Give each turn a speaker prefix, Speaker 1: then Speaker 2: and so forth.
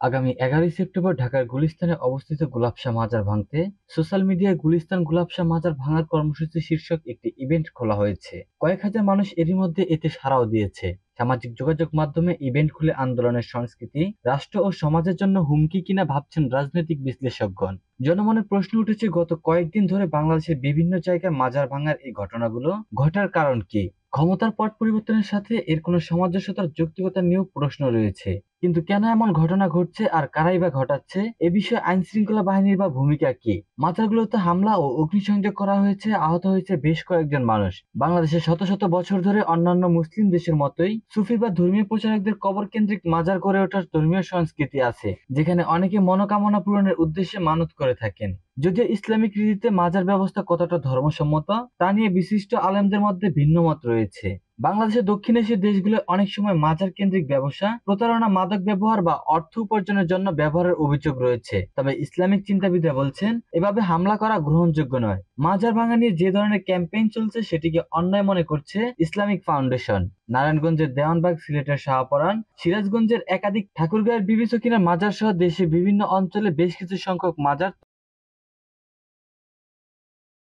Speaker 1: আগামী 11ই সেপ্টেম্বর ঢাকার গুলিস্তানে অবস্থিত গোলাপশাহ মাজার ভাঙতে সোশ্যাল মিডিয়ায় গুলিস্তান গোলাপশাহ মাজার ভাঙার কর্মসূচি শীর্ষক একটি ইভেন্ট খোলা হয়েছে। কয়েক হাজার মানুষ এরই মধ্যে এতে সাড়াও দিয়েছে। সামাজিক যোগাযোগ মাধ্যমে ইভেন্ট খুলে আন্দোলনের সংস্কৃতি রাষ্ট্র ও সমাজের জন্য হুমকি কিনা ভাবছেন রাজনৈতিক বিশ্লেষকগণ। জনমনে প্রশ্ন উঠেছে, গত কয়েকদিন ধরে বাংলাদেশের বিভিন্ন জায়গায় মাজার ভাঙার এই ঘটনাগুলো ঘটার কারণ কি? ক্ষমতার পট পরিবর্তনের সাথে এর কোনো সামঞ্জস্যতার যৌক্তিকতা নিয়েও প্রশ্ন রয়েছে। কিন্তু কেন এমন ঘটনা ঘটছে আর কারাই বা ঘটাচ্ছে, এ বিষয়ে আইন শৃঙ্খলা বাহিনীর বা ভূমিকা কি? মাজারগুলোতে হামলা ও অগ্নিসংযোগ করা হয়েছে, আহত হয়েছে বেশ কয়েকজন মানুষ। বাংলাদেশে শত শত বছর ধরে অন্যান্য মুসলিম দেশের মতোই সুফি বা ধর্মীয় প্রচারকদের কবর কেন্দ্রিক মাজার গড়ে ওঠার ধর্মীয় সংস্কৃতি আছে, যেখানে অনেকে মনোকামনা পূরণের উদ্দেশ্যে মানত করে থাকেন। যদিও ইসলামিক রীতিতে মাজার ব্যবস্থা কতটা ধর্মসম্মত তা নিয়ে বিশিষ্ট আলেমদের মধ্যে ভিন্ন মত রয়েছে। বাংলাদেশের দক্ষিণ এশীয় দেশগুলো অনেক সময় মাজার কেন্দ্রিক ব্যবসা, প্রতারণা, মাদক ব্যবহার বা অর্থ উপার্জনের জন্য ব্যবহারের অভিযোগ রয়েছে। তবে ইসলামিক চিন্তাবিদরা বলছেন এভাবে হামলা করা গ্রহণযোগ্য নয়। মাজার ভাঙা নিয়ে যে ধরনের ক্যাম্পেইন চলছে সেটিকে অন্যায় মনে করছে ইসলামিক ফাউন্ডেশন। নারায়ণগঞ্জের দেওয়ানবাগ, সিলেটের শাহপরান, সিরাজগঞ্জের একাধিক ঠাকুরগাঁয়ের বিবি সকিনা মাজার সহ দেশের বিভিন্ন অঞ্চলে বেশ কিছু সংখ্যক মাজার